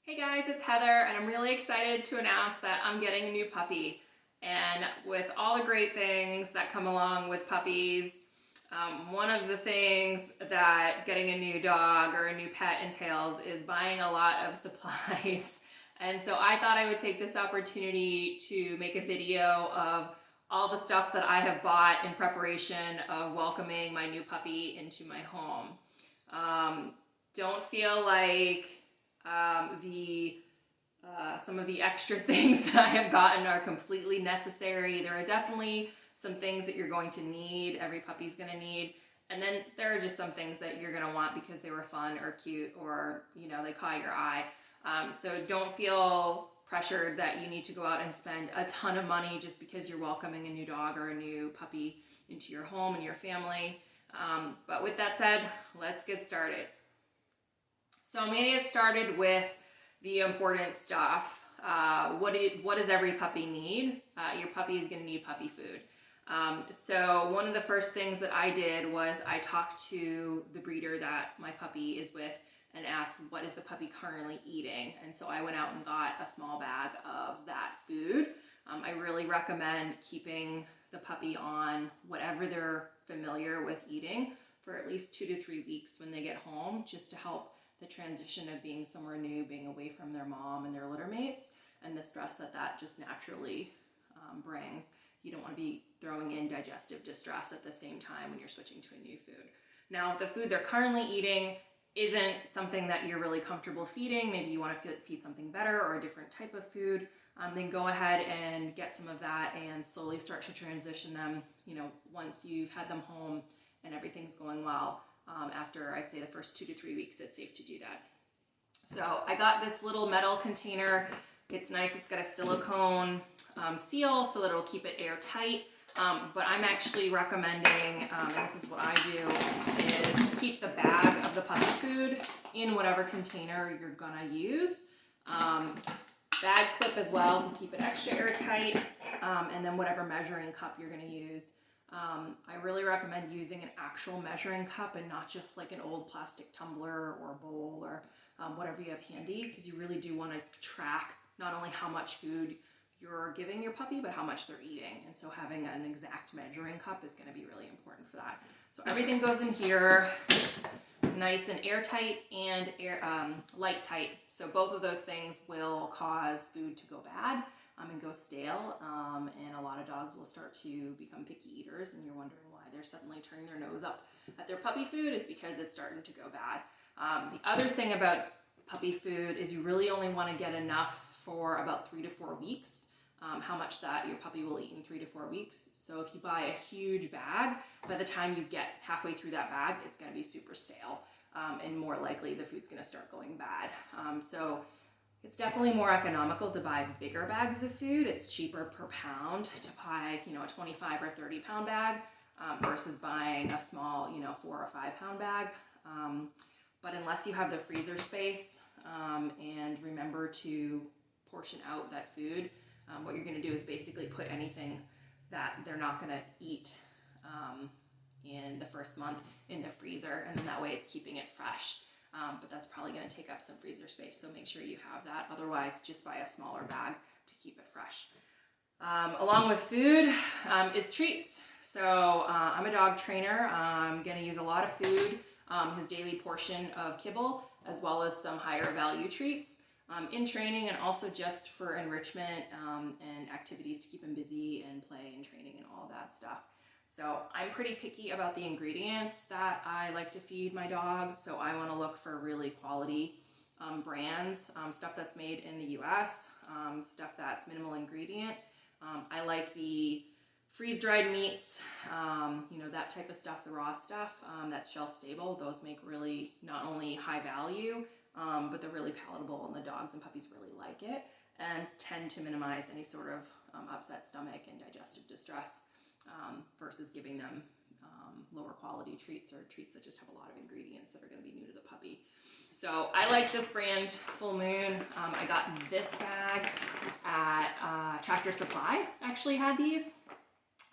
Hey guys, it's Heather, and I'm really excited to announce that I'm getting a new puppy. And with all the great things that come along with puppies, one of the things that getting a new dog or a new pet entails is buying a lot of supplies. And so I thought I would take this opportunity to make a video of all the stuff that I have bought in preparation of welcoming my new puppy into my home. Don't feel like some of the extra things that I have gotten are completely necessary. There are definitely some things that you're going to need, every puppy's going to need, and then there are just some things that you're going to want because they were fun or cute or, they caught your eye. So don't feel pressured that you need to go out and spend a ton of money just because you're welcoming a new dog or a new puppy into your home and your family. But with that said, let's get started. So I'm going to get started with the important stuff. What does every puppy need? Your puppy is going to need puppy food. So one of the first things that I did was I talked to the breeder that my puppy is with and asked, what is the puppy currently eating? And so I went out and got a small bag of that food. I really recommend keeping the puppy on whatever they're familiar with eating for at least 2 to 3 weeks when they get home, just to help the transition of being somewhere new, being away from their mom and their litter mates, and the stress that just naturally brings. You don't want to be throwing in digestive distress at the same time when you're switching to a new food. Now, if the food they're currently eating isn't something that you're really comfortable feeding, maybe you want to feed something better or a different type of food, then go ahead and get some of that and slowly start to transition them, once you've had them home and everything's going well. After, I'd say, the first 2 to 3 weeks, it's safe to do that. So I got this little metal container. It's nice. It's got a silicone seal so that it'll keep it airtight. But I'm actually recommending, and this is what I do, is keep the bag of the puppy food in whatever container you're gonna use. Bag clip as well to keep it extra airtight, and then whatever measuring cup you're gonna use. I really recommend using an actual measuring cup and not just like an old plastic tumbler or bowl or whatever you have handy, because you really do want to track not only how much food you're giving your puppy, but how much they're eating. And so having an exact measuring cup is going to be really important for that. So everything goes in here nice and airtight and light tight. So both of those things will cause food to go bad and go stale, and a lot of dogs will start to become picky eaters, and you're wondering why they're suddenly turning their nose up at their puppy food is because it's starting to go bad. The other thing about puppy food is you really only want to get enough for about 3 to 4 weeks, how much that your puppy will eat in 3 to 4 weeks. So if you buy a huge bag, by the time you get halfway through that bag, it's going to be super stale, and more likely the food's going to start going bad. So it's definitely more economical to buy bigger bags of food. It's cheaper per pound to buy, a 25 or 30 pound bag versus buying a small, 4 or 5 pound bag. But unless you have the freezer space, and remember to portion out that food, what you're going to do is basically put anything that they're not going to eat in the first month in the freezer, and then that way it's keeping it fresh. But that's probably going to take up some freezer space, so make sure you have that. Otherwise, just buy a smaller bag to keep it fresh. Along with food is treats. So I'm a dog trainer. I'm going to use a lot of food, his daily portion of kibble, as well as some higher value treats in training, and also just for enrichment and activities to keep him busy and play and training and all that stuff. So I'm pretty picky about the ingredients that I like to feed my dogs. So I want to look for really quality brands, stuff that's made in the US, stuff that's minimal ingredient. I like the freeze-dried meats, that type of stuff, the raw stuff that's shelf-stable. Those make really not only high value, but they're really palatable, and the dogs and puppies really like it and tend to minimize any sort of upset stomach and digestive distress. Versus giving them lower quality treats or treats that just have a lot of ingredients that are going to be new to the puppy. So I like this brand, Full Moon. I got this bag at Tractor Supply, actually had these.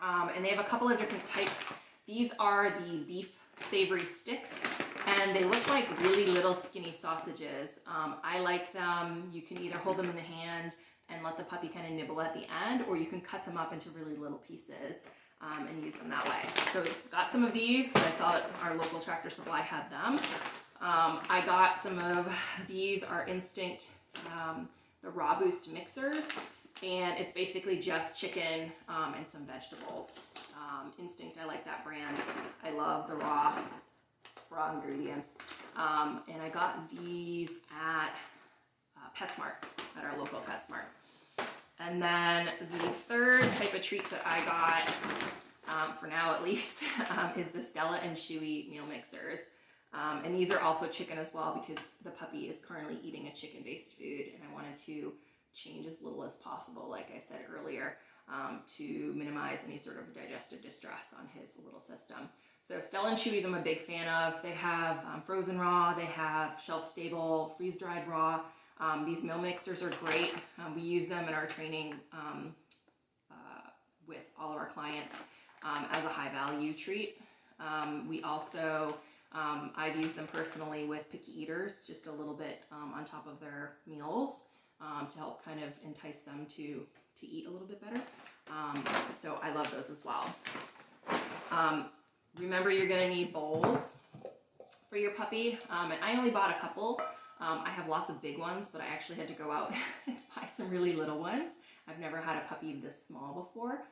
And they have a couple of different types. These are the beef savory sticks. And they look like really little skinny sausages. I like them. You can either hold them in the hand and let the puppy kind of nibble at the end, or you can cut them up into really little pieces and use them that way. So got some of these because I saw that our local Tractor Supply had them. I got some of these are Instinct, the Raw Boost mixers, and it's basically just chicken and some vegetables. Instinct, I like that brand. I love the raw ingredients. And I got these at PetSmart, at our local PetSmart. And then the third type of treat that I got, for now at least, is the Stella and Chewy meal mixers. And these are also chicken as well because the puppy is currently eating a chicken-based food, and I wanted to change as little as possible, like I said earlier, to minimize any sort of digestive distress on his little system. So Stella and Chewy's I'm a big fan of. They have frozen raw, they have shelf-stable, freeze-dried raw. These meal mixers are great. We use them in our training with all of our clients as a high-value treat. We also, I've used them personally with picky eaters, just a little bit on top of their meals to help kind of entice them to eat a little bit better. So I love those as well. Remember, you're gonna need bowls for your puppy, and I only bought a couple. I have lots of big ones, but I actually had to go out and buy some really little ones. I've never had a puppy this small before.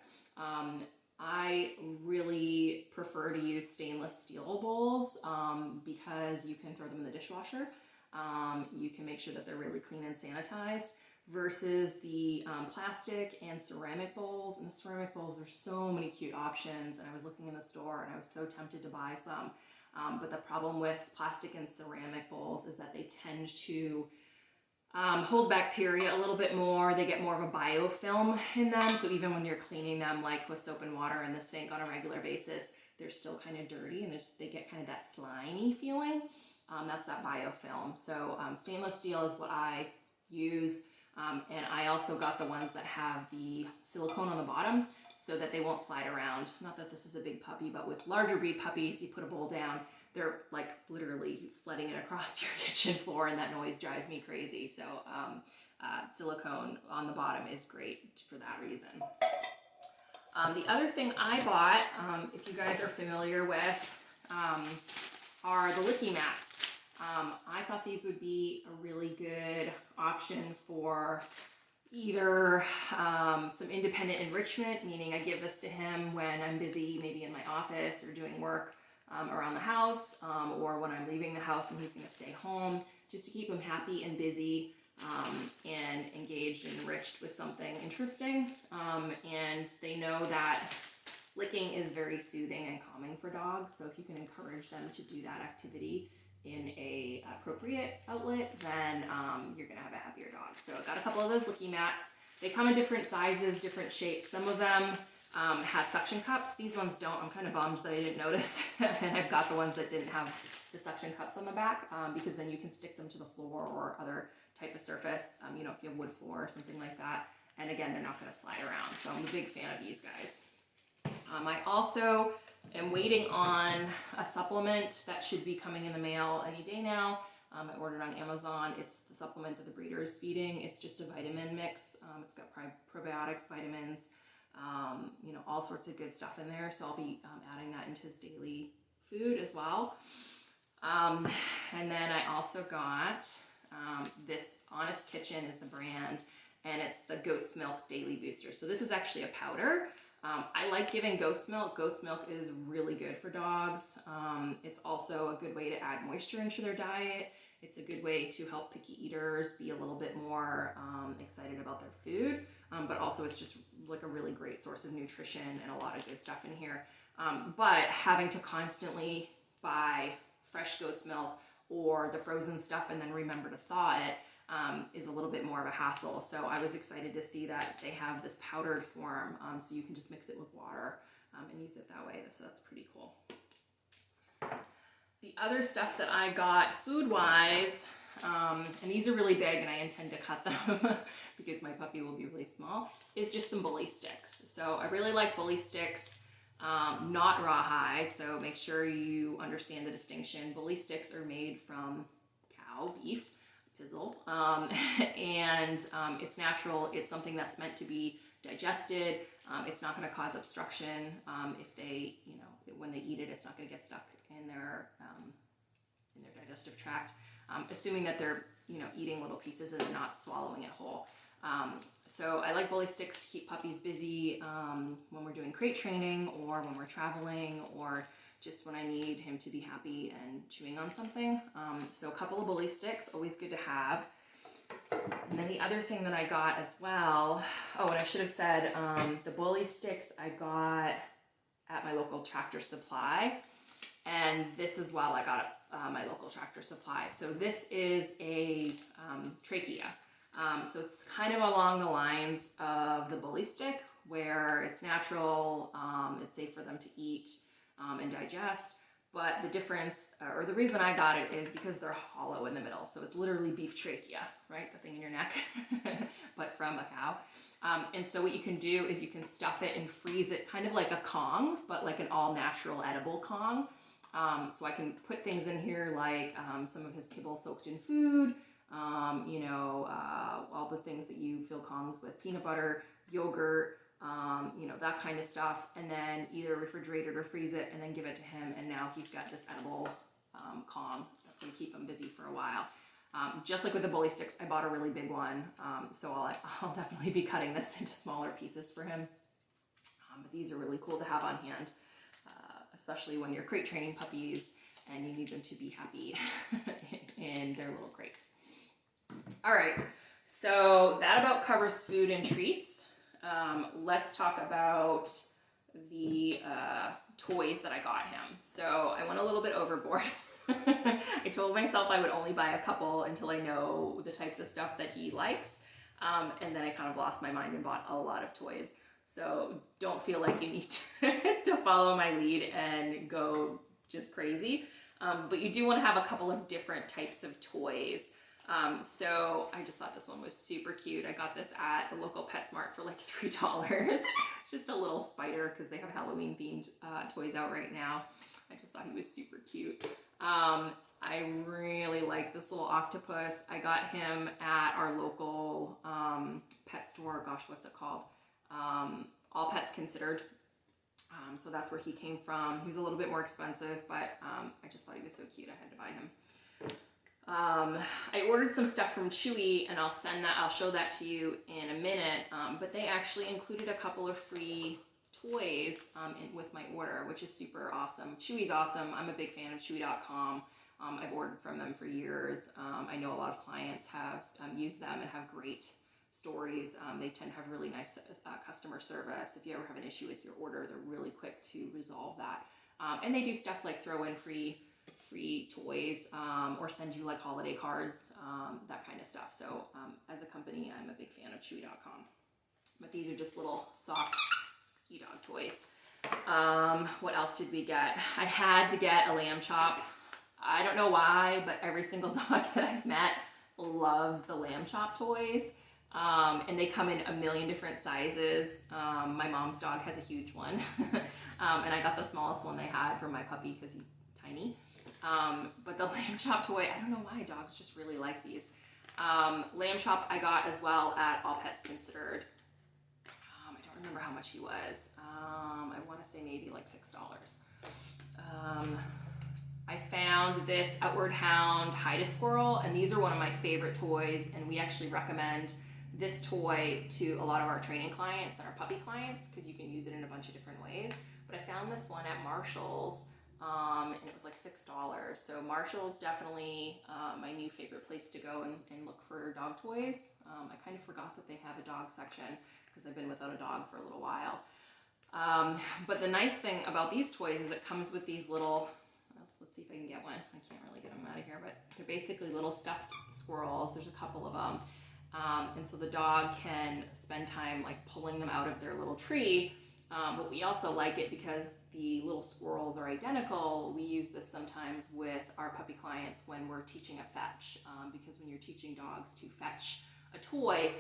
I really prefer to use stainless steel bowls because you can throw them in the dishwasher. You can make sure that they're really clean and sanitized versus the plastic and ceramic bowls. And the ceramic bowls, there's so many cute options, and I was looking in the store and I was so tempted to buy some. But the problem with plastic and ceramic bowls is that they tend to hold bacteria a little bit more. They get more of a biofilm in them. So even when you're cleaning them, like with soap and water in the sink on a regular basis, they're still kind of dirty and they get kind of that slimy feeling. That's that biofilm. So stainless steel is what I use. And I also got the ones that have the silicone on the bottom so that they won't slide around. Not that this is a big puppy, but with larger breed puppies, you put a bowl down, they're like literally sledding it across your kitchen floor, and that noise drives me crazy. So silicone on the bottom is great for that reason. The other thing I bought, if you guys are familiar with, are the licky mats. I thought these would be a really good option for either some independent enrichment, meaning I give this to him when I'm busy, maybe in my office or doing work around the house, or when I'm leaving the house and he's going to stay home, just to keep him happy and busy and engaged and enriched with something interesting. And they know that licking is very soothing and calming for dogs, so if you can encourage them to do that activity in a appropriate outlet, then you're gonna have a happier dog. So I got a couple of those licky mats. They come in different sizes, different shapes. Some of them have suction cups. These ones don't. I'm kind of bummed that I didn't notice. And I've got the ones that didn't have the suction cups on the back because then you can stick them to the floor or other type of surface, if you have wood floor or something like that. And again, they're not gonna slide around. So I'm a big fan of these guys. I also am waiting on a supplement that should be coming in the mail any day now. I ordered on Amazon. It's the supplement that the breeder is feeding. It's just a vitamin mix. It's got probiotics, vitamins, all sorts of good stuff in there. So I'll be adding that into his daily food as well. And then I also got this Honest Kitchen is the brand, and it's the Goat's Milk Daily Booster. So this is actually a powder. I like giving goat's milk. Goat's milk is really good for dogs. It's also a good way to add moisture into their diet. It's a good way to help picky eaters be a little bit more excited about their food, but also it's just like a really great source of nutrition and a lot of good stuff in here. But having to constantly buy fresh goat's milk or the frozen stuff and then remember to thaw it is a little bit more of a hassle. So I was excited to see that they have this powdered form, so you can just mix it with water and use it that way. So that's pretty cool. The other stuff that I got food-wise, and these are really big and I intend to cut them because my puppy will be really small, is just some bully sticks. So I really like bully sticks. not rawhide, so make sure you understand the distinction. Bully sticks are made from cow, beef, pizzle, and it's natural. It's something that's meant to be digested. It's not going to cause obstruction. If they, when they eat it, it's not going to get stuck in their digestive tract, assuming that they're, eating little pieces and not swallowing it whole. So I like bully sticks to keep puppies busy when we're doing crate training or when we're traveling or just when I need him to be happy and chewing on something. So a couple of bully sticks, always good to have. And then the other thing that I got as well, and I should have said, the bully sticks I got at my local Tractor Supply. And this is while I got my local Tractor Supply. So this is a trachea. So it's kind of along the lines of the bully stick, where it's natural, it's safe for them to eat and digest. But the difference, or the reason I got it, is because they're hollow in the middle. So it's literally beef trachea, right? The thing in your neck, but from a cow. And so what you can do is you can stuff it and freeze it kind of like a Kong, but like an all natural edible Kong. So I can put things in here like some of his kibble soaked in food, all the things that you fill Kongs with, peanut butter, yogurt, that kind of stuff, and then either refrigerate it or freeze it and then give it to him. And now he's got this edible Kong that's going to keep him busy for a while. Just like with the bully sticks, I bought a really big one, so I'll definitely be cutting this into smaller pieces for him. But these are really cool to have on hand, especially when you're crate training puppies and you need them to be happy in their little crates. All right, so that about covers food and treats. Let's talk about the toys that I got him. So I went a little bit overboard. I told myself I would only buy a couple until I know the types of stuff that he likes. And then I kind of lost my mind and bought a lot of toys. So don't feel like you need to follow my lead and go just crazy. But you do want to have a couple of different types of toys. So I just thought this one was super cute. I got this at the local PetSmart for like $3. Just a little spider because they have Halloween themed toys out right now. I just thought he was super cute. I really like this little octopus. I got him at our local pet store. Gosh, what's it called? All Pets Considered. So that's where he came from. He was a little bit more expensive, but I just thought he was so cute. I had to buy him. I ordered some stuff from Chewy, and I'll show that to you in a minute. But they actually included a couple of free toys with my order, which is super awesome. Chewy's awesome. I'm a big fan of Chewy.com. I've ordered from them for years. I know a lot of clients have used them and have great stories. They tend to have really nice customer service. If you ever have an issue with your order, they're really quick to resolve that. And they do stuff like throw in free toys or send you like holiday cards, that kind of stuff. So as a company, I'm a big fan of Chewy.com. But these are just little soft ski dog toys. What else did we get? I had to get a lamb chop. I don't know why, but every single dog that I've met loves the lamb chop toys. And they come in a million different sizes. My mom's dog has a huge one. And I got the smallest one they had for my puppy because he's tiny. But the lamb chop toy, I don't know why dogs just really like these. Lamb chop I got as well at All Pets Considered. I don't remember how much he was. I want to say maybe like $6. I found this Outward Hound Hide-a-Squirrel, and these are one of my favorite toys, and we actually recommend this toy to a lot of our training clients and our puppy clients because you can use it in a bunch of different ways. But I found this one at Marshall's, and it was like $6. So Marshall's definitely my new favorite place to go and look for dog toys. I kind of forgot that they have a dog section because I've been without a dog for a little while. But the nice thing about these toys is it comes with these little, let's see if I can get one. I can't really get them out of here, but they're basically little stuffed squirrels. There's a couple of them. And so the dog can spend time like pulling them out of their little tree. But we also like it because the little squirrels are identical. We use this sometimes with our puppy clients when we're teaching a fetch. Because when you're teaching dogs to fetch a toy,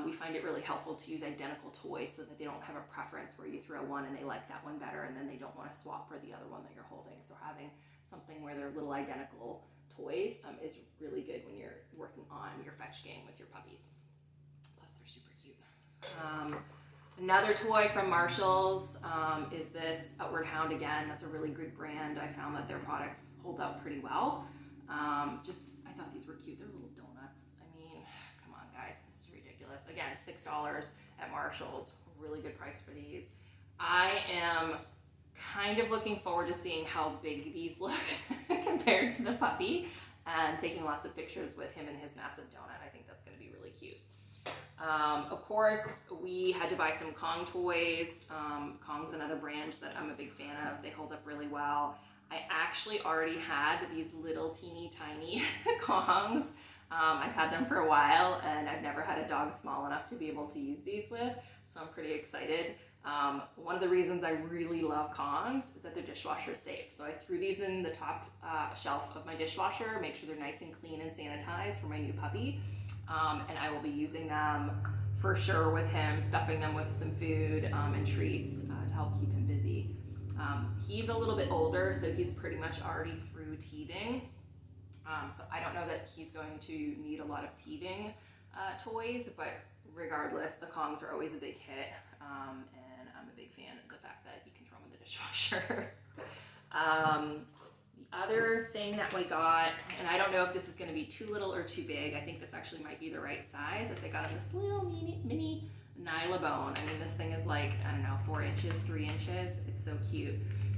We find it really helpful to use identical toys so that they don't have a preference where you throw one and they like that one better and then they don't want to swap for the other one that you're holding. So having something where they're little identical toys is really good when you're working on your fetch game with your puppies. Plus they're super cute. Another toy from Marshall's is this Outward Hound again. That's a really good brand. I found that their products hold up pretty well. I thought these were cute. They're little donuts. I mean, come on guys, this is ridiculous. Again, $6 at Marshall's. Really good price for these. I am kind of looking forward to seeing how big these look compared to the puppy and taking lots of pictures with him and his massive donut. I think that's going to be really cute. Of course, we had to buy some Kong toys. Kong's another brand that I'm a big fan of. They hold up really well. I actually already had these little teeny tiny Kongs. I've had them for a while and I've never had a dog small enough to be able to use these with, so I'm pretty excited. One of the reasons I really love Kongs is that they're dishwasher safe. So I threw these in the top shelf of my dishwasher, make sure they're nice and clean and sanitized for my new puppy. And I will be using them for sure with him, stuffing them with some food and treats to help keep him busy. He's a little bit older, so he's pretty much already through teething. So I don't know that he's going to need a lot of teething toys, but regardless, the Kongs are always a big hit. And I'm a big fan of the fact that you can throw them in the dishwasher. The other thing that we got, and I don't know if this is going to be too little or too big. I think this actually might be the right size, as I got this little mini Nylabone. I mean, this thing is like, I don't know, 4 inches, 3 inches. It's so cute.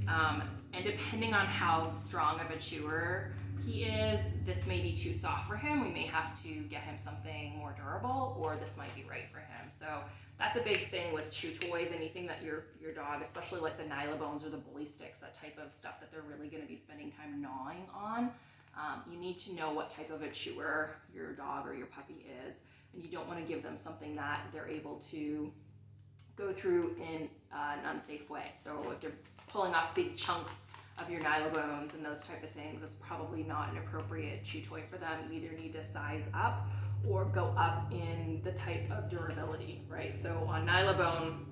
And depending on how strong of a chewer he is, this may be too soft for him. We may have to get him something more durable, or this might be right for him. So that's a big thing with chew toys. Anything that your dog, especially like the Nylabones or the bully sticks, that type of stuff that they're really going to be spending time gnawing on, you need to know what type of a chewer your dog or your puppy is, and you don't want to give them something that they're able to go through in an unsafe way. So if they're pulling off big chunks of your Nylabones and those type of things, it's probably not an appropriate chew toy for them. You either need to size up or go up in the type of durability, right? So on Nylabone,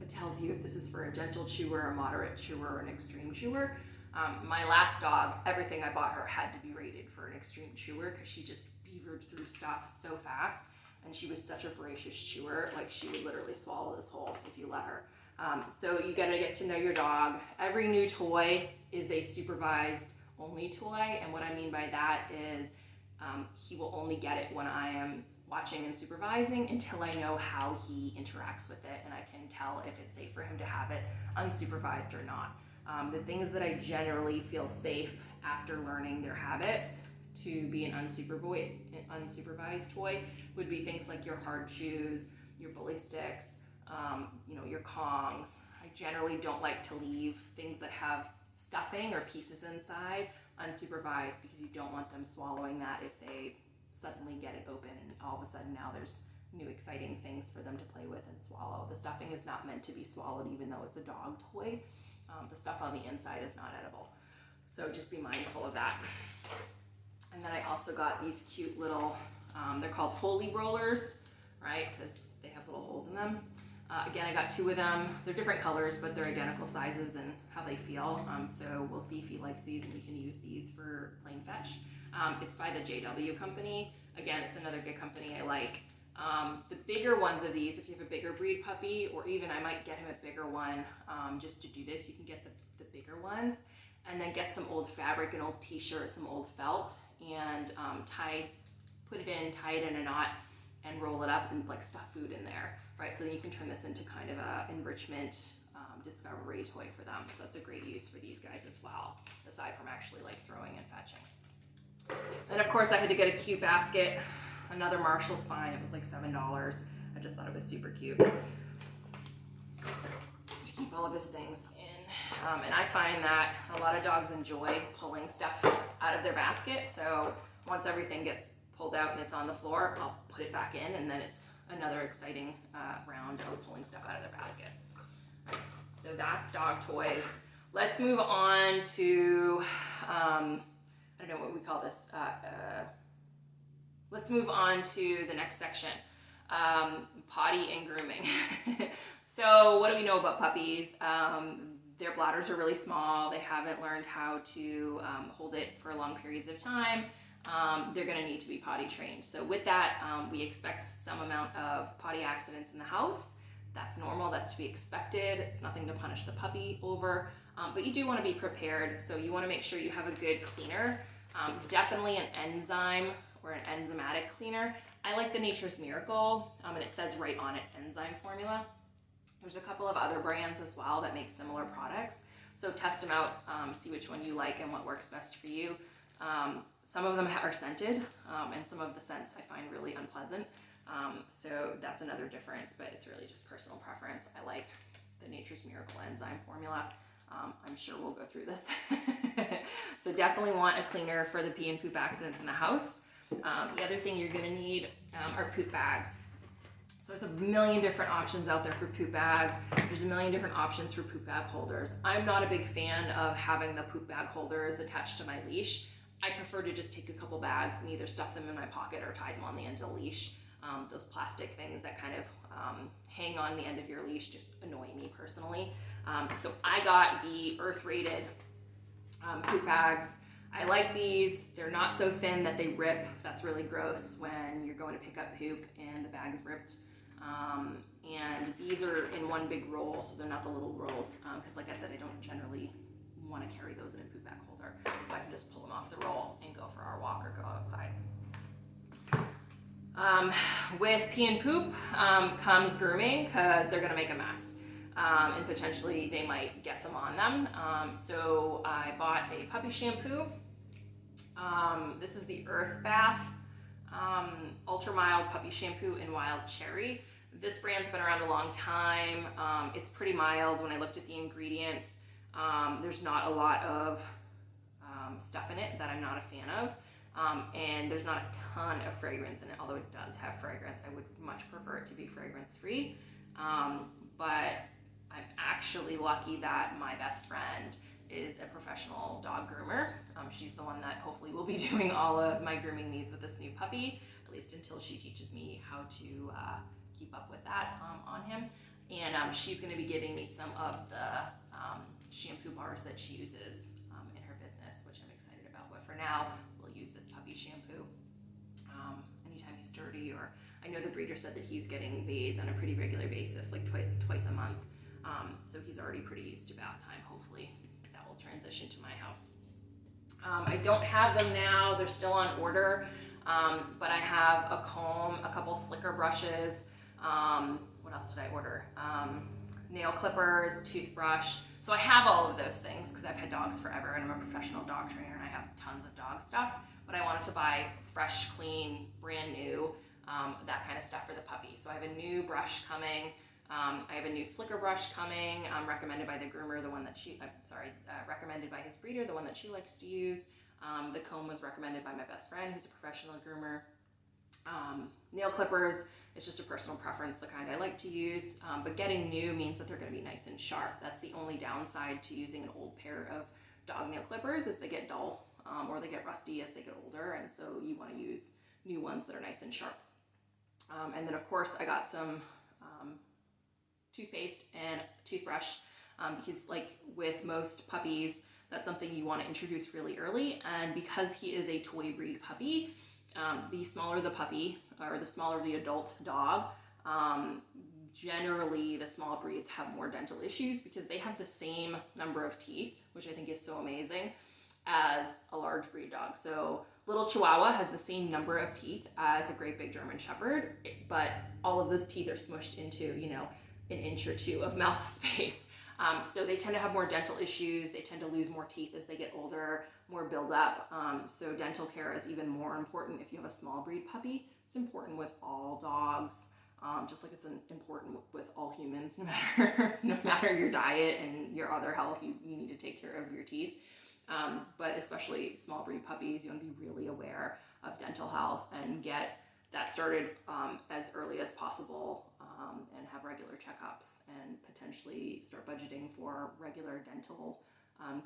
it tells you if this is for a gentle chewer, a moderate chewer, or an extreme chewer. My last dog, everything I bought her had to be rated for an extreme chewer because she just beavered through stuff so fast, and she was such a voracious chewer. Like, she would literally swallow this whole if you let her. So you gotta get to know your dog. Every new toy is a supervised only toy, and what I mean by that is he will only get it when I am watching and supervising until I know how he interacts with it, and I can tell if it's safe for him to have it unsupervised or not. The things that I generally feel safe after learning their habits to be an unsupervised toy would be things like your hard chews, your bully sticks, your Kongs. I generally don't like to leave things that have stuffing or pieces inside unsupervised because you don't want them swallowing that if they suddenly get it open and all of a sudden now there's new exciting things for them to play with and swallow. The stuffing is not meant to be swallowed even though it's a dog toy. The stuff on the inside is not edible. So just be mindful of that. And then I also got these cute little, they're called Holy Rollers, right? Because they have little holes in them. Again, I got 2 of them. They're different colors, but they're identical sizes and how they feel. So we'll see if he likes these and we can use these for playing fetch. It's by the JW company. Again, it's another good company I like. The bigger ones of these, if you have a bigger breed puppy, or even I might get him a bigger one just to do this, you can get the bigger ones and then get some old fabric, an old t-shirt, some old felt, and put it in, tie it in a knot, and roll it up and like stuff food in there, right? So then you can turn this into kind of a enrichment discovery toy for them. So that's a great use for these guys as well, aside from actually like throwing and fetching. And of course I had to get a cute basket. Another Marshall's fine, it was like $7. I just thought it was super cute to keep all of his things in. And I find that a lot of dogs enjoy pulling stuff out of their basket. So once everything gets pulled out and it's on the floor, I'll put it back in, and then it's another exciting round of pulling stuff out of their basket. So that's dog toys. Let's move on to, I don't know what we call this. Let's move on to the next section. potty and grooming. So what do we know about puppies? Their bladders are really small. They haven't learned how to hold it for long periods of time. They're going to need to be potty trained. So with that, we expect some amount of potty accidents in the house. That's normal. That's to be expected. It's nothing to punish the puppy over. But you do want to be prepared. So you want to make sure you have a good cleaner. Definitely an enzyme or an enzymatic cleaner. I like the Nature's Miracle, and it says right on it, enzyme formula. There's a couple of other brands as well that make similar products. So test them out, see which one you like and what works best for you. Some of them are scented, and some of the scents I find really unpleasant. So that's another difference, but it's really just personal preference. I like the Nature's Miracle enzyme formula. I'm sure we'll go through this. So definitely want a cleaner for the pee and poop accidents in the house. The other thing you're gonna need are poop bags. So there's a million different options out there for poop bags. There's a million different options for poop bag holders. I'm not a big fan of having the poop bag holders attached to my leash. I prefer to just take a couple bags and either stuff them in my pocket or tie them on the end of the leash. Those plastic things that kind of hang on the end of your leash just annoy me personally. So I got the earth rated poop bags. I like these. They're not so thin that they rip. That's really gross when you're going to pick up poop and the bag's ripped. And these are in one big roll, so they're not the little rolls. Because like I said, I don't generally want to carry those in a poop bag holder. So I can just pull them off the roll and go for our walk or go outside. With pee and poop comes grooming, because they're going to make a mess. And potentially they might get some on them. So I bought a puppy shampoo. This is the Earth Bath Ultra Mild Puppy Shampoo in Wild Cherry. This brand's been around a long time. It's pretty mild. When I looked at the ingredients, there's not a lot of stuff in it that I'm not a fan of. And there's not a ton of fragrance in it, although it does have fragrance. I would much prefer it to be fragrance-free. But I'm actually lucky that my best friend is a professional dog groomer. She's the one that hopefully will be doing all of my grooming needs with this new puppy, at least until she teaches me how to keep up with that on him. And she's going to be giving me some of the shampoo bars that she uses in her business, which I'm excited about. But for now, we'll use this puppy shampoo anytime he's dirty, or I know the breeder said that he's getting bathed on a pretty regular basis, like twice a month. So he's already pretty used to bath time. Hopefully that will transition to my house. I don't have them now. They're still on order. But I have a comb, a couple slicker brushes. What else did I order? Nail clippers, toothbrush. So I have all of those things because I've had dogs forever and I'm a professional dog trainer and I have tons of dog stuff. But I wanted to buy fresh, clean, brand new, that kind of stuff for the puppy. So I have a new brush coming. I have a new slicker brush coming, recommended by the groomer, the one that recommended by his breeder, the one that she likes to use. The comb was recommended by my best friend, who's a professional groomer. Nail clippers, it's just a personal preference, the kind I like to use. But getting new means that they're going to be nice and sharp. That's the only downside to using an old pair of dog nail clippers, is they get dull or they get rusty as they get older. And so you want to use new ones that are nice and sharp. And then of course I got some toothpaste and toothbrush, because like with most puppies, that's something you want to introduce really early. And because he is a toy breed puppy, the smaller the puppy, or the smaller the adult dog, generally the small breeds have more dental issues because they have the same number of teeth, which I think is so amazing, as a large breed dog. So little Chihuahua has the same number of teeth as a great big German Shepherd, but all of those teeth are smushed into, an inch or two of mouth space. So they tend to have more dental issues. They tend to lose more teeth as they get older, more buildup. So dental care is even more important if you have a small breed puppy. It's important with all dogs, just like it's important with all humans, no matter your diet and your other health, you need to take care of your teeth. But especially small breed puppies, you want to be really aware of dental health and get that started as early as possible, and have regular checkups and potentially start budgeting for regular dental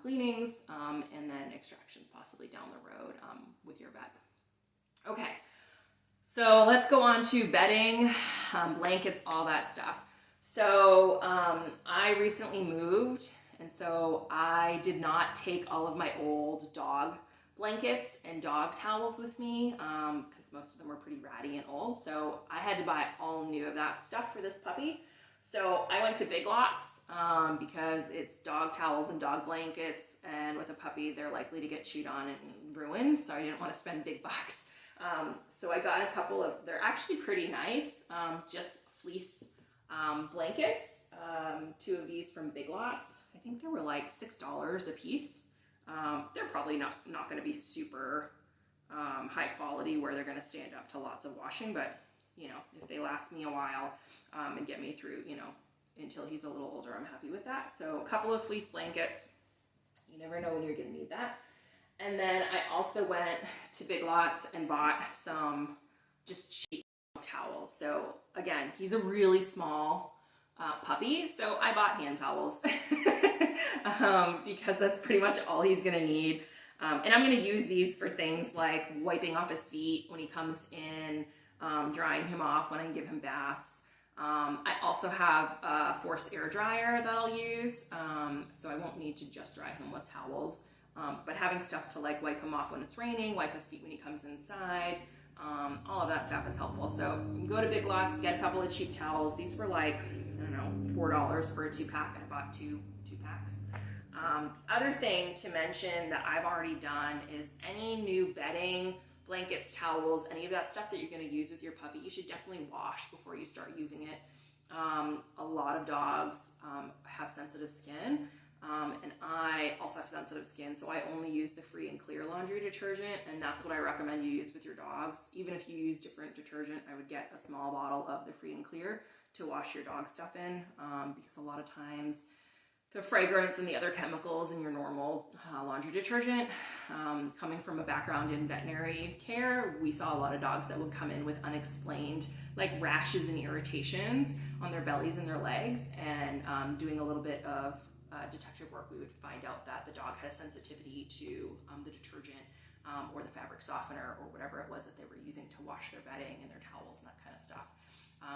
cleanings, and then extractions possibly down the road with your vet. Okay, So let's go on to bedding, blankets, all that stuff. So I recently moved, and so I did not take all of my old dog blankets and dog towels with me because most of them were pretty ratty and old. So I had to buy all new of that stuff for this puppy. So I went to Big Lots because it's dog towels and dog blankets, and with a puppy, they're likely to get chewed on and ruined. So I didn't want to spend big bucks. So I got a couple of, they're actually pretty nice, just fleece blankets, 2 of these from Big Lots. I think they were like $6 a piece. They're probably not going to be super high quality where they're going to stand up to lots of washing, but you know, if they last me a while and get me through, you know, until he's a little older, I'm happy with that. So a couple of fleece blankets. You never know when you're going to need that. And then I also went to Big Lots and bought some just cheap towels. So again, he's a really small puppy, so I bought hand towels because that's pretty much all he's gonna need. And I'm gonna use these for things like wiping off his feet when he comes in, drying him off when I give him baths. I also have a forced air dryer that I'll use, so I won't need to just dry him with towels. But having stuff to like wipe him off when it's raining, wipe his feet when he comes inside, all of that stuff is helpful. So you go to Big Lots, get a couple of cheap towels. These were like, I don't know, $4 for a 2-pack. I bought two packs. Other thing to mention that I've already done is any new bedding, blankets, towels, any of that stuff that you're going to use with your puppy, you should definitely wash before you start using it. A lot of dogs have sensitive skin. And I also have sensitive skin, so I only use the free and clear laundry detergent, and that's what I recommend you use with your dogs. Even if you use different detergent, I would get a small bottle of the free and clear to wash your dog stuff in, because a lot of times the fragrance and the other chemicals in your normal laundry detergent, coming from a background in veterinary care, we saw a lot of dogs that would come in with unexplained like rashes and irritations on their bellies and their legs, and doing a little bit of detective work, we would find out that the dog had a sensitivity to the detergent or the fabric softener or whatever it was that they were using to wash their bedding and their towels and that kind of stuff.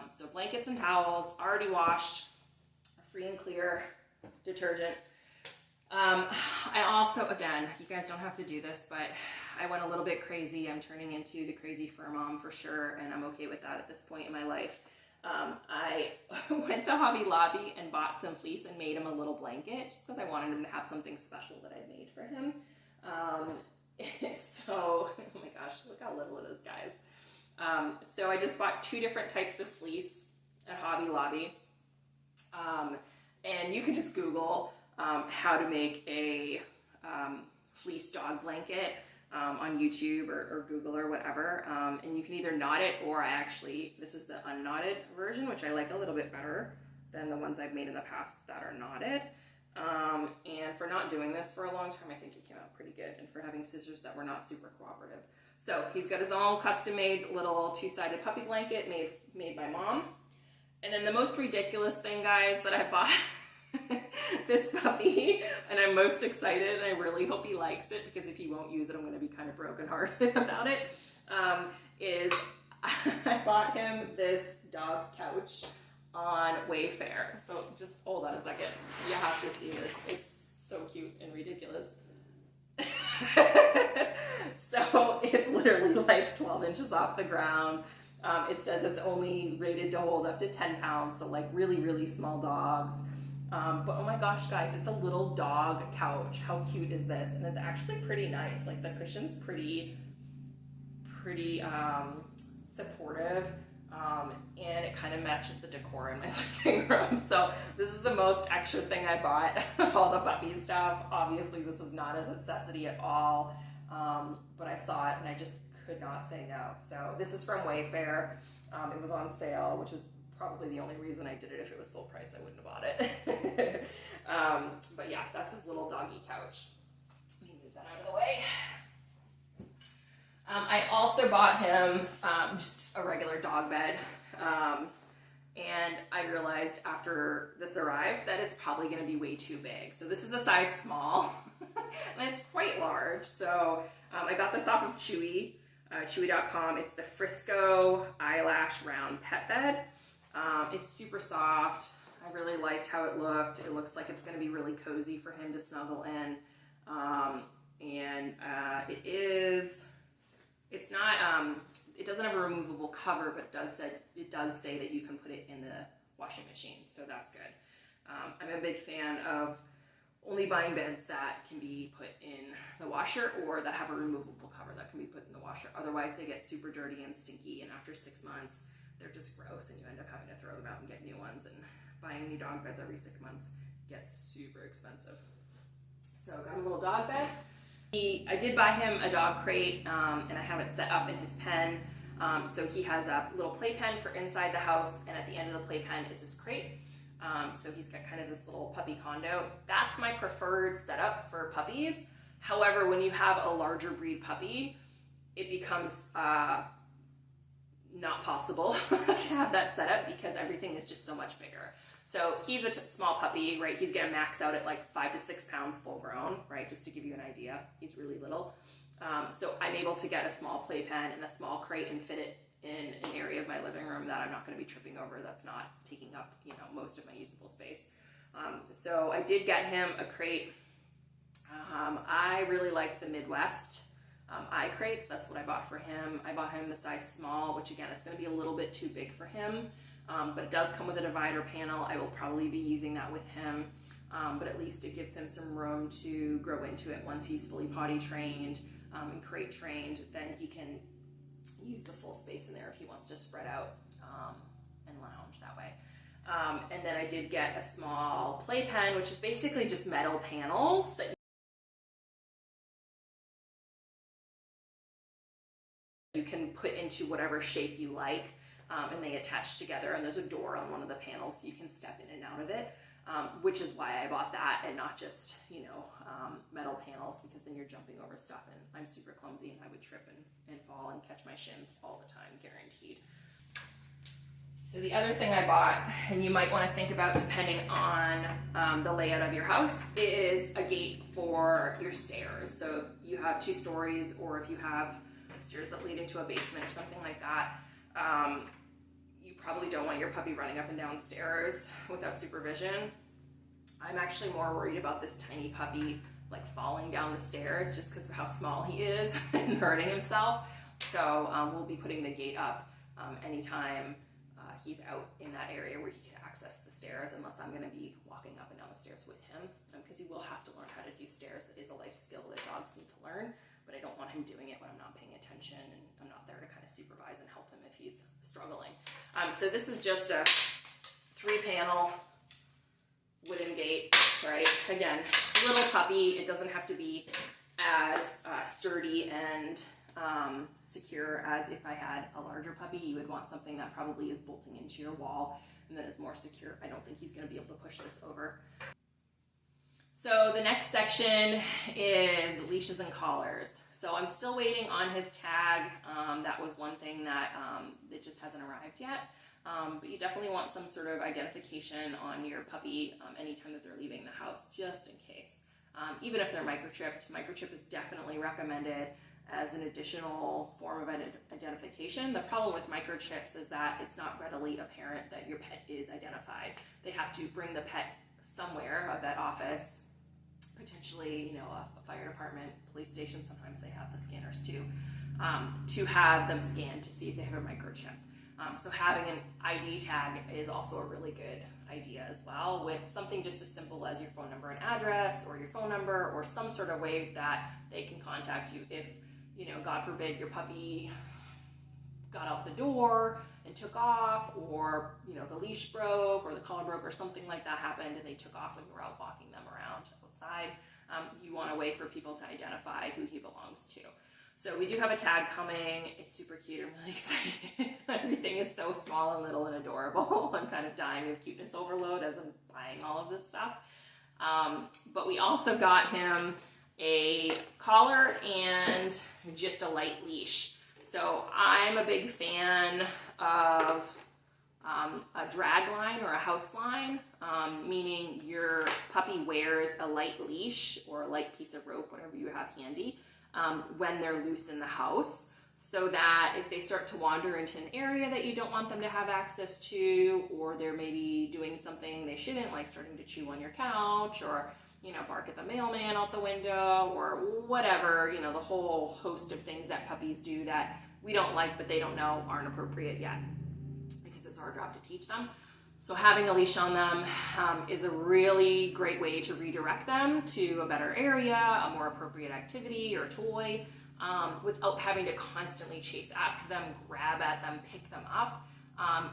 So blankets and towels, already washed, free and clear detergent. I also, again, you guys don't have to do this, but I went a little bit crazy. I'm turning into the crazy fur mom for sure, and I'm okay with that at this point in my life. I went to Hobby Lobby and bought some fleece and made him a little blanket just because I wanted him to have something special that I made for him. So, oh my gosh, look how little it is, guys. So I just bought 2 different types of fleece at Hobby Lobby. And you can just Google how to make a fleece dog blanket on YouTube or Google or whatever, and you can either knot it, or this is the unknotted version, which I like a little bit better than the ones I've made in the past that are knotted. And for not doing this for a long time, I think it came out pretty good, and for having scissors that were not super cooperative. So he's got his own custom-made little 2-sided puppy blanket made by Mom. And then the most ridiculous thing, guys, that I bought this puppy, and I'm most excited, and I really hope he likes it, because if he won't use it, I'm going to be kind of brokenhearted about it, is I bought him this dog couch on Wayfair. So just hold on a second. You have to see this. It's so cute and ridiculous. So it's literally like 12 inches off the ground. It says it's only rated to hold up to 10 pounds, so like really, really small dogs. But oh my gosh, guys, it's a little dog couch. How cute is this? And it's actually pretty nice. Like the cushion's pretty supportive, and it kind of matches the decor in my living room. So this is the most extra thing I bought of all the puppy stuff. Obviously, this is not a necessity at all, but I saw it and I just could not say no. So this is from Wayfair. It was on sale, which is probably the only reason I did it. If it was full price, I wouldn't have bought it. But yeah, that's his little doggy couch. Let me move that out of the way. I also bought him just a regular dog bed. And I realized after this arrived that it's probably going to be way too big. So this is a size small, and it's quite large. So I got this off of Chewy. Chewy.com. It's the Frisco Eyelash Round Pet Bed. It's super soft. I really liked how it looked. It looks like it's going to be really cozy for him to snuggle in. It's not, it doesn't have a removable cover, but it does say that you can put it in the washing machine, so that's good. I'm a big fan of only buying beds that can be put in the washer or that have a removable cover that can be put in the washer. Otherwise, they get super dirty and stinky, and after 6 months, they're just gross, and you end up having to throw them out and get new ones, and buying new dog beds every 6 months gets super expensive. So got a little dog bed. I did buy him a dog crate, and I have it set up in his pen. So he has a little playpen for inside the house, and at the end of the playpen is his crate. So he's got kind of this little puppy condo. That's my preferred setup for puppies. However, when you have a larger breed puppy, it becomes not possible to have that setup because everything is just so much bigger. So he's a small puppy, right? He's gonna max out at like 5 to 6 pounds full grown, right? Just to give you an idea, he's really little. So I'm able to get a small playpen and a small crate and fit it in an area of my living room that I'm not going to be tripping over, that's not taking up, most of my usable space. So I did get him a crate. I really like the Midwest eye crates. That's what I bought for him. I bought him the size small, which again, it's going to be a little bit too big for him, but it does come with a divider panel. I will probably be using that with him, but at least it gives him some room to grow into it once he's fully potty trained and crate trained. Then he can use the full space in there if he wants to spread out and lounge that way. And then I did get a small playpen, which is basically just metal panels that you can put into whatever shape you like, and they attach together, and there's a door on one of the panels so you can step in and out of it, which is why I bought that and not just metal panels, because then you're jumping over stuff, and I'm super clumsy and I would trip and fall and catch my shins all the time, guaranteed. So the other thing I bought, and you might want to think about depending on the layout of your house, is a gate for your stairs. So if you have 2 stories, or if you have stairs that lead into a basement or something like that, you probably don't want your puppy running up and down stairs without supervision. I'm actually more worried about this tiny puppy like falling down the stairs just because of how small he is and hurting himself. So we'll be putting the gate up anytime he's out in that area where he can access the stairs, unless I'm going to be walking up and down the stairs with him, because he will have to learn how to do stairs. That is a life skill that dogs need to learn, but I don't want him doing it when I'm not paying attention, and I'm not there to kind of supervise and help him if he's struggling. So this is just a 3-panel wooden gate, right? Again, little puppy. It doesn't have to be as sturdy and secure as if I had a larger puppy. You would want something that probably is bolting into your wall and that is more secure. I don't think he's going to be able to push this over. So the next section is leashes and collars. So I'm still waiting on his tag. That was one thing that it just hasn't arrived yet. But you definitely want some sort of identification on your puppy anytime that they're leaving the house, just in case. Even if they're microchipped, microchip is definitely recommended as an additional form of identification. The problem with microchips is that it's not readily apparent that your pet is identified. They have to bring the pet somewhere, a vet office, potentially, a fire department, police station. Sometimes they have the scanners too, to have them scanned to see if they have a microchip. So having an ID tag is also a really good idea as well, with something just as simple as your phone number and address, or your phone number, or some sort of way that they can contact you if, God forbid, your puppy got out the door and took off, or, the leash broke or the collar broke or something like that happened and they took off when you were out walking them around outside. You want a way for people to identify who he belongs to. So we do have a tag coming. It's super cute. I'm really excited. Everything is so small and little and adorable. I'm kind of dying of cuteness overload as I'm buying all of this stuff. But we also got him a collar and just a light leash. So I'm a big fan of a drag line or a house line, meaning your puppy wears a light leash or a light piece of rope, whatever you have handy, when they're loose in the house. so that if they start to wander into an area that you don't want them to have access to, or they're maybe doing something they shouldn't, like starting to chew on your couch, or bark at the mailman out the window, or whatever, the whole host of things that puppies do that we don't like but they don't know aren't appropriate yet, because it's our job to teach them. So having a leash on them is a really great way to redirect them to a better area, a more appropriate activity or toy, without having to constantly chase after them, grab at them, pick them up.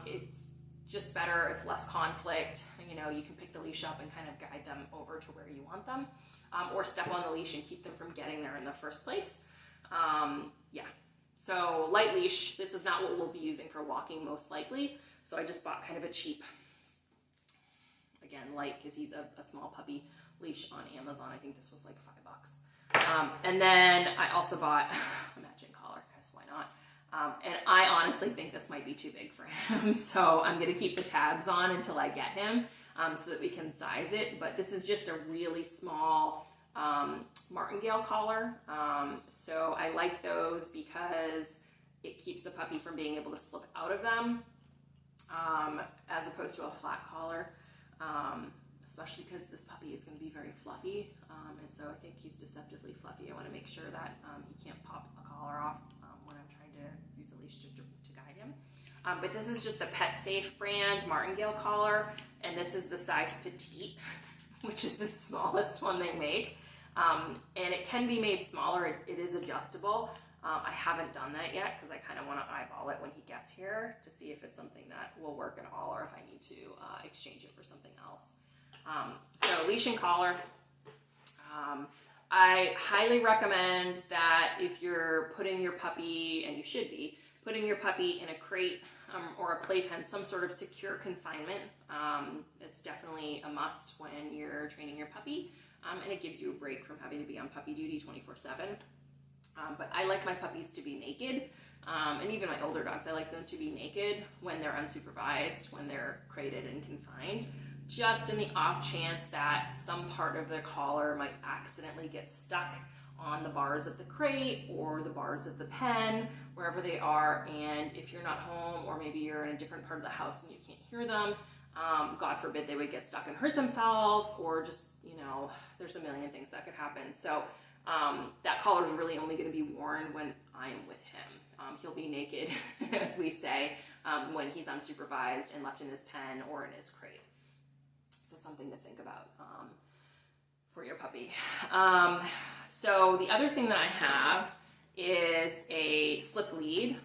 It's just better, it's less conflict. You can pick the leash up and kind of guide them over to where you want them, or step on the leash and keep them from getting there in the first place. So light leash, this is not what we'll be using for walking most likely. So I just bought kind of a cheap, again, light, because he's a small puppy, leash on Amazon. I think this was like $5. And then I also bought a matching collar, because why not? And I honestly think this might be too big for him. So I'm going to keep the tags on until I get him, so that we can size it. But this is just a really small martingale collar. So I like those because it keeps the puppy from being able to slip out of them, as opposed to a flat collar. Especially because this puppy is going to be very fluffy, and so I think he's deceptively fluffy. I want to make sure that he can't pop a collar off when I'm trying to use the leash to guide him. But this is just a Pet Safe brand martingale collar, and this is the size petite, which is the smallest one they make. And it can be made smaller. It is adjustable. I haven't done that yet because I kind of want to eyeball it when he gets here to see if it's something that will work at all, or if I need to exchange it for something else. So leash and collar. I highly recommend that if you're putting your puppy, and you should be, putting your puppy in a crate or a playpen, some sort of secure confinement. It's definitely a must when you're training your puppy, and it gives you a break from having to be on puppy duty 24/7. But I like my puppies to be naked, and even my older dogs, I like them to be naked when they're unsupervised, when they're crated and confined, just in the off chance that some part of their collar might accidentally get stuck on the bars of the crate or the bars of the pen, wherever they are. And if you're not home, or maybe you're in a different part of the house and you can't hear them, God forbid they would get stuck and hurt themselves, or just, there's a million things that could happen. So that collar is really only going to be worn when I'm with him. He'll be naked, as we say, when he's unsupervised and left in his pen or in his crate. So something to think about for your puppy. So the other thing that I have is a slip lead.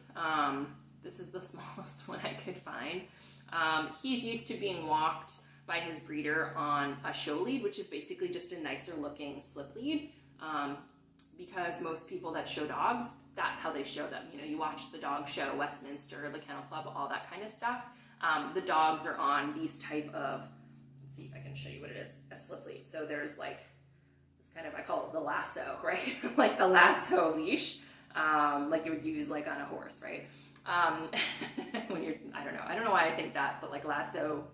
This is the smallest one I could find. He's used to being walked by his breeder on a show lead, which is basically just a nicer looking slip lead. Because most people that show dogs, that's how they show them. You watch the dog show, Westminster, the Kennel Club, all that kind of stuff. The dogs are on these type of, let's see if I can show you what it is, a slip lead. So there's like this kind of, I call it the lasso, right? Like the lasso leash, like you would use like on a horse, right? When you're, I don't know why I think that, but like lasso,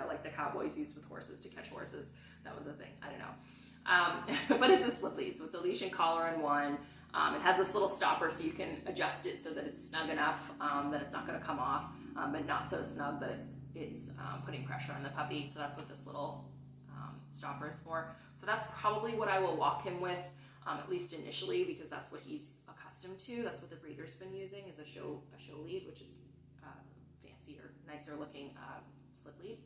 like the cowboys used with horses to catch horses. That was a thing, I don't know. But it's a slip lead, so it's a leash and collar in one. It has this little stopper so you can adjust it so that it's snug enough that it's not going to come off, but not so snug that it's putting pressure on the puppy. So that's what this little stopper is for. So that's probably what I will walk him with, at least initially, because that's what he's accustomed to. That's what the breeder's been using, is a show lead, which is fancier, nicer looking slip lead.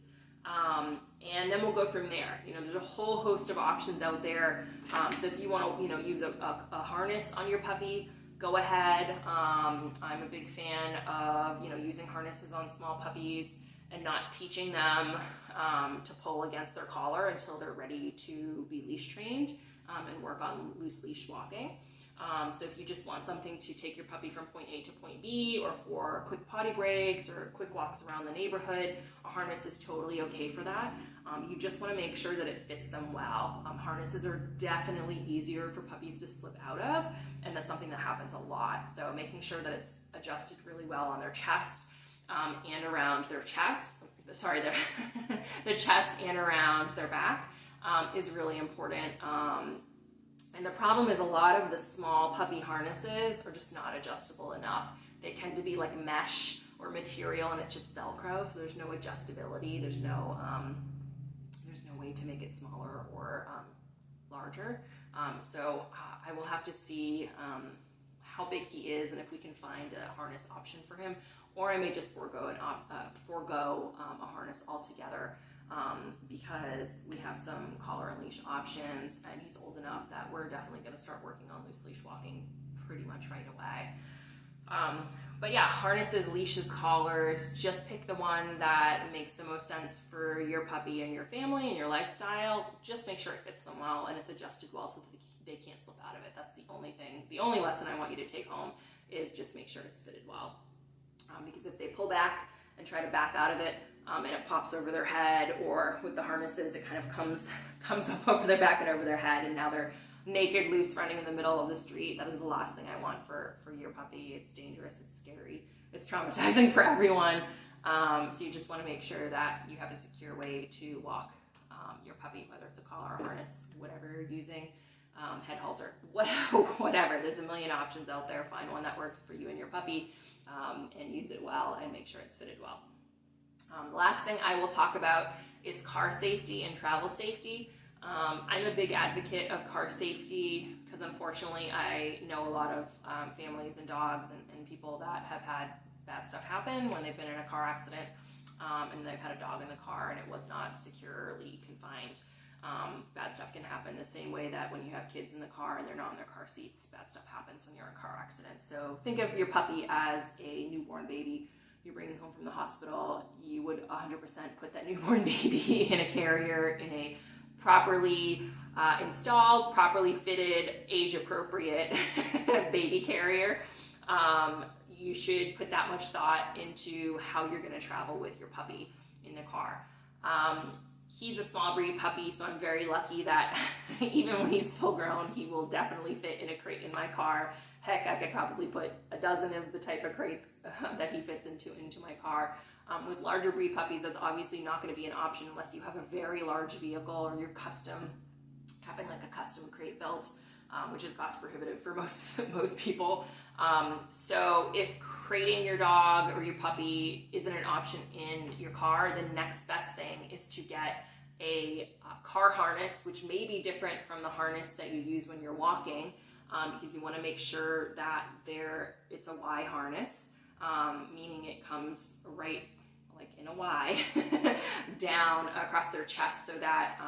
And then we'll go from there. There's a whole host of options out there. So if you want to, use a harness on your puppy, go ahead. I'm a big fan of, using harnesses on small puppies and not teaching them to pull against their collar until they're ready to be leash trained and work on loose leash walking. So if you just want something to take your puppy from point A to point B, or for quick potty breaks or quick walks around the neighborhood, a harness is totally okay for that. You just want to make sure that it fits them well. Harnesses are definitely easier for puppies to slip out of, and that's something that happens a lot. So making sure that it's adjusted really well on their chest and around their chest, their chest and around their back is really important. And the problem is a lot of the small puppy harnesses are just not adjustable enough. They tend to be like mesh or material, and it's just Velcro, so there's no adjustability. There's no way to make it smaller or larger. So I will have to see how big he is and if we can find a harness option for him, or I may just forego a harness altogether, because we have some collar and leash options, and he's old enough that we're definitely going to start working on loose leash walking pretty much right away. But yeah, harnesses, leashes, collars, just pick the one that makes the most sense for your puppy and your family and your lifestyle. Just make sure it fits them well and it's adjusted well so that they can't slip out of it. That's the only thing. The only lesson I want you to take home is just make sure it's fitted well. Because if they pull back and try to back out of it, and it pops over their head, or with the harnesses, it kind of comes up over their back and over their head, and now they're naked, loose, running in the middle of the street. That is the last thing I want for your puppy. It's dangerous, it's scary, it's traumatizing for everyone. So you just want to make sure that you have a secure way to walk your puppy, whether it's a collar or harness, whatever you're using, head halter, whatever. There's a million options out there. Find one that works for you and your puppy, and use it well and make sure it's fitted well. The last thing I will talk about is car safety and travel safety. I'm a big advocate of car safety because unfortunately I know a lot of families and dogs and people that have had bad stuff happen when they've been in a car accident, and they've had a dog in the car and it was not securely confined. Bad stuff can happen the same way that when you have kids in the car and they're not in their car seats, bad stuff happens when you're in a car accident. So think of your puppy as a newborn baby. You're bringing home from the hospital. You would 100% put that newborn baby in a carrier, in a properly installed, properly fitted, age-appropriate baby carrier. You should put that much thought into how you're going to travel with your puppy in the car. He's a small breed puppy, so I'm very lucky that even when he's full grown, he will definitely fit in a crate in my car. Heck, I could probably put a dozen of the type of crates that he fits into my car. With larger breed puppies, that's obviously not going to be an option unless you have a very large vehicle or you're having like a custom crate built, which is cost prohibitive for most people. So if crating your dog or your puppy isn't an option in your car, the next best thing is to get a car harness, which may be different from the harness that you use when you're walking, because you want to make sure that it's a Y harness, meaning it comes right like in a Y down across their chest, so that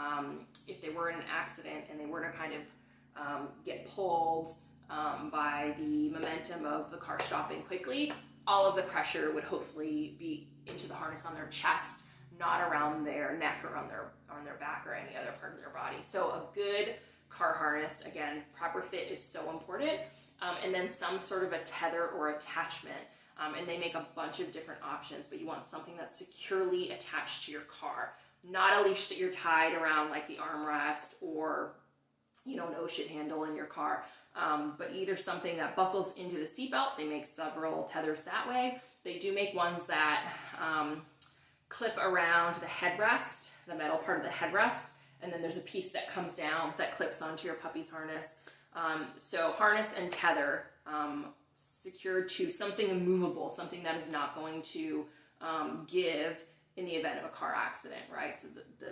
if they were in an accident and they were to kind of get pulled by the momentum of the car stopping quickly, all of the pressure would hopefully be into the harness on their chest, not around their neck or on their back or any other part of their body. So a good car harness, again, proper fit is so important, and then some sort of a tether or attachment. And they make a bunch of different options, but you want something that's securely attached to your car, not a leash that you're tied around like the armrest or an ocean handle in your car, but either something that buckles into the seatbelt. They make several tethers that way. They do make ones that clip around the headrest, the metal part of the headrest, and then there's a piece that comes down that clips onto your puppy's harness. So harness and tether secured to something movable, something that is not going to give in the event of a car accident, right? So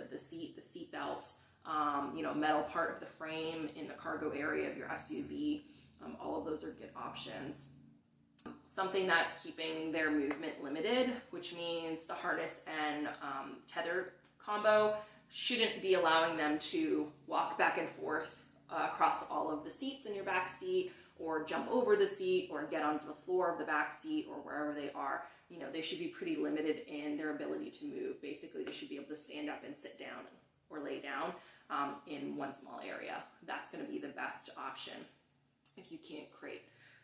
the seat belts, metal part of the frame in the cargo area of your SUV, all of those are good options. Something that's keeping their movement limited, which means the harness and tether combo shouldn't be allowing them to walk back and forth across all of the seats in your back seat, or jump over the seat, or get onto the floor of the back seat, or wherever they are. They should be pretty limited in their ability to move. Basically, they should be able to stand up and sit down or lay down in one small area. That's going to be the best option if you can't crate.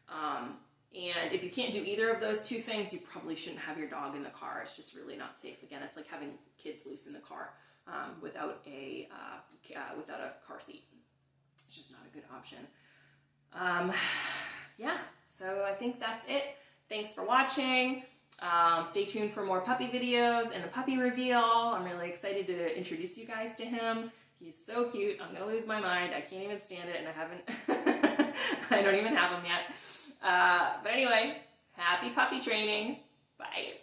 And if you can't do either of those two things, you probably shouldn't have your dog in the car. It's just really not safe. Again, it's like having kids loose in the car without a car seat. It's just not a good option. So I think that's it. Thanks for watching. Stay tuned for more puppy videos and the puppy reveal. I'm really excited to introduce you guys to him. He's so cute. I'm gonna lose my mind. I can't even stand it, and I haven't, I don't even have him yet. But anyway, happy puppy training. Bye.